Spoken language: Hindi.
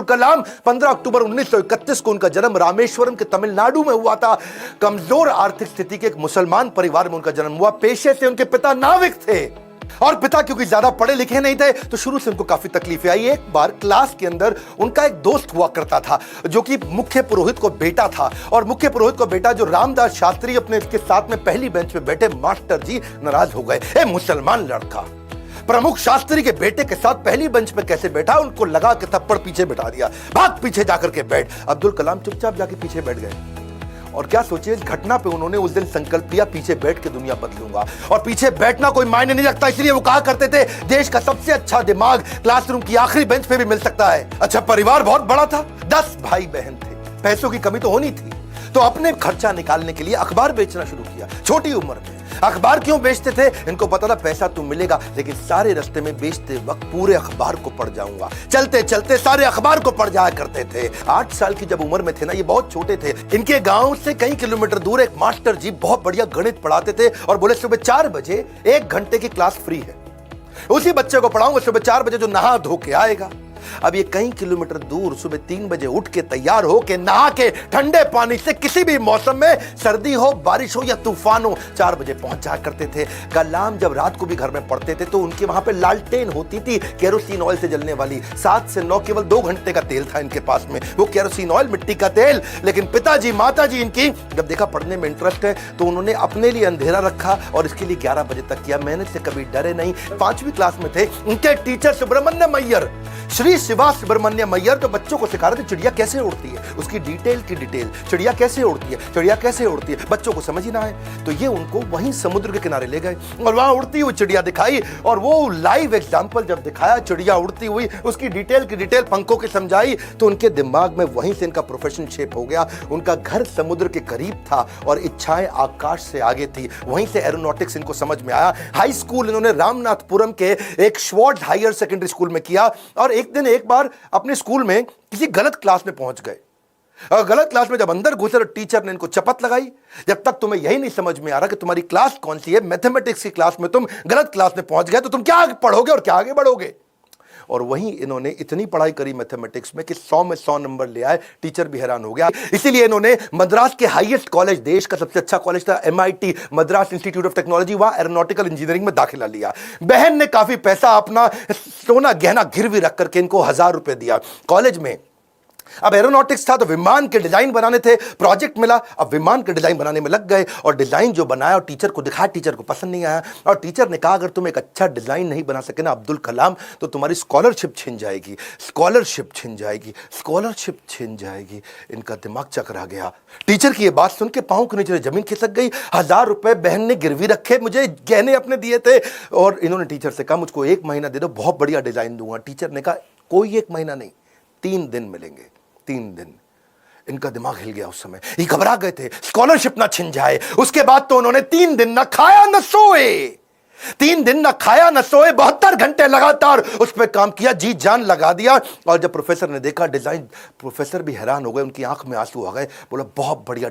अब्दुल कलाम 15 अक्टूबर 1931 को उनका जन्म रामेश्वरम के तमिलनाडु में हुआ था। कमजोर आर्थिक स्थिति के एक मुसलमान परिवार में उनका जन्म हुआ। पेशे से उनके पिता नाविक थे और पिता क्योंकि ज्यादा पढ़े लिखे नहीं थे तो शुरू से उनको काफी तकलीफें आई। एक बार क्लास के अंदर उनका एक दोस्त हुआ करता था जो कि मुख्य पुरोहित को बेटा था, और मुख्य पुरोहित को बेटा जो रामदास शास्त्री अपने इसके साथ में पहली बेंच पे बैठे मास्टर जी नाराज हो गए। ए मुसलमान लड़का प्रमुख शास्त्री के बेटे के साथ पहली बेंच पे कैसे बैठा? उनको लगा के थप्पड़ पीछे बैठा दिया, भाग पीछे जाकर के बैठ। अब्दुल कलाम चुपचाप जाके पीछे बैठ गए और क्या सोचिए, इस घटना पे उन्होंने उस दिन संकल्प लिया पीछे बैठ के दुनिया बदलूंगा। और पीछे बैठना कोई मायने नहीं रखता, इसलिए वो कहा करते थे देश का सबसे अच्छा दिमाग क्लासरूम की आखिरी बेंच पे भी मिल सकता है। अच्छा, परिवार बहुत बड़ा था, 10 भाई बहन थे, पैसों की कमी तो होनी थी, तो अपने खर्चा निकालने के लिए अखबार बेचना शुरू किया। छोटी उम्र में अखबार क्यों बेचते थे? इनको पता था पैसा तो मिलेगा, लेकिन सारे रास्ते में बेचते वक्त पूरे अखबार को पढ़ जाऊंगा। चलते चलते सारे अखबार को पढ़ जाया करते थे। 8 साल की जब उम्र में थे ना, ये बहुत छोटे थे, इनके गांव से कई किलोमीटर दूर एक मास्टर जी बहुत बढ़िया गणित पढ़ाते थे और बोले सुबह 4 बजे 1 घंटे की क्लास फ्री है, उसी बच्चे को पढ़ाऊंगा सुबह 4 बजे जो नहा धो के आएगा। अब ये कई किलोमीटर दूर सुबह 3 बजे उठ के तैयार हो के नहा के ठंडे पानी से किसी भी मौसम में, सर्दी हो बारिश हो या तूफान हो, 4 बजे पहुंच जाया करते थे। कलाम जब रात को भी घर में पढ़ते थे तो उनके वहां पे लालटेन होती थी केरोसिन ऑयल से जलने वाली। 7 से 9 केवल 2 घंटे का तेल था इनके पास में, वो केरोसिन ऑयल, मिट्टी का तेल। लेकिन पिताजी माताजी इनकी जब देखा पढ़ने में इंटरेस्ट है तो उन्होंने अपने लिए अंधेरा रखा और इसके लिए 11 बजे तक किया। मेहनत से कभी डरे नहीं। 5वीं क्लास में थे, उनके टीचर सुब्रमण्यम अय्यर, श्री शिवा सुब्रमण्यम अय्यर, तो बच्चों को सिखा रहे थे चिड़िया कैसे उड़ती है, उसकी डिटेल की डिटेल, चिड़िया कैसे उड़ती है, चिड़िया कैसे उड़ती है, बच्चों को समझ ही ना आए तो ये उनको वहीं समुद्र के किनारे ले गए और वहां उड़ती हुई चिड़िया दिखाई। और वो लाइव एग्जांपल जब दिखाया चिड़िया उड़ती हुई, उसकी डिटेल की डिटेल पंखों की समझाई, तो उनके दिमाग में वहीं से इनका प्रोफेशन शेप हो गया। उनका घर समुद्र के करीब था और इच्छाएं आकाश से आगे थी, वहीं से एरोनॉटिक्स इनको समझ में आया। हाई स्कूल इन्होंने रामनाथपुरम के एक श्वार्ट्ज हायर सेकेंडरी स्कूल में किया और एक दिन एक बार अपने स्कूल में किसी गलत क्लास में पहुंच गए। और गलत क्लास में जब अंदर घुसे तो टीचर ने इनको चपत लगाई, जब तक तुम्हें यही नहीं समझ में आ रहा कि तुम्हारी क्लास कौन सी है, मैथमेटिक्स की क्लास में तुम गलत क्लास में पहुंच गए तो तुम क्या पढ़ोगे और क्या आगे बढ़ोगे। और वहीं इन्होंने इतनी पढ़ाई करी मैथमेटिक्स में कि 100 में 100 नंबर ले आए। टीचर भी हैरान हो गया। इसीलिए इन्होंने मद्रास के हाईएस्ट कॉलेज, देश का सबसे अच्छा कॉलेज था MIT, Madras institute of technology, वहां एरोनॉटिकल इंजीनियरिंग में दाखिला लिया। बहन ने काफी पैसा अपना सोना गहना गिरवी रख करके इनको 1000 रुपए दिया। कॉलेज में अब एरोनॉटिक्स था तो विमान के डिजाइन बनाने थे, प्रोजेक्ट मिला, अब विमान के डिजाइन बनाने में लग गए और डिजाइन जो बनाया और टीचर को दिखाया, टीचर को पसंद नहीं आया और टीचर ने कहा अगर तुम एक अच्छा डिजाइन नहीं बना सके ना अब्दुल कलाम तो तुम्हारी स्कॉलरशिप छिन जाएगी, स्कॉलरशिप छिन जाएगी, स्कॉलरशिप छिन जाएगी। इनका दिमाग चकरा गया। टीचर की ये बात सुन के पांव के नीचे जमीन खिसक गई। 1000 रुपए बहन ने गिरवी रखे, मुझे गहने अपने दिए थे और इन्होंने टीचर से कहा मुझको 1 महीना दे दो, बहुत बढ़िया डिजाइन दूंगा। टीचर ने कहा कोई 1 महीना नहीं, 3 दिन मिलेंगे, 3 दिन। इनका दिमाग हिल गया उस समय, ये घबरा गए थे स्कॉलरशिप ना छिन जाए। उसके बाद तो उन्होंने 3 दिन ना खाया ना सोए, 3 दिन ना खाया ना सोए, 72 घंटे लगातार उस पर काम किया, जी जान लगा दिया। और जब प्रोफेसर ने देखा डिजाइन, प्रोफेसर भी हैरान हो गए, उनकी आंख में आंसू आ गए, बोला बहुत बढ़िया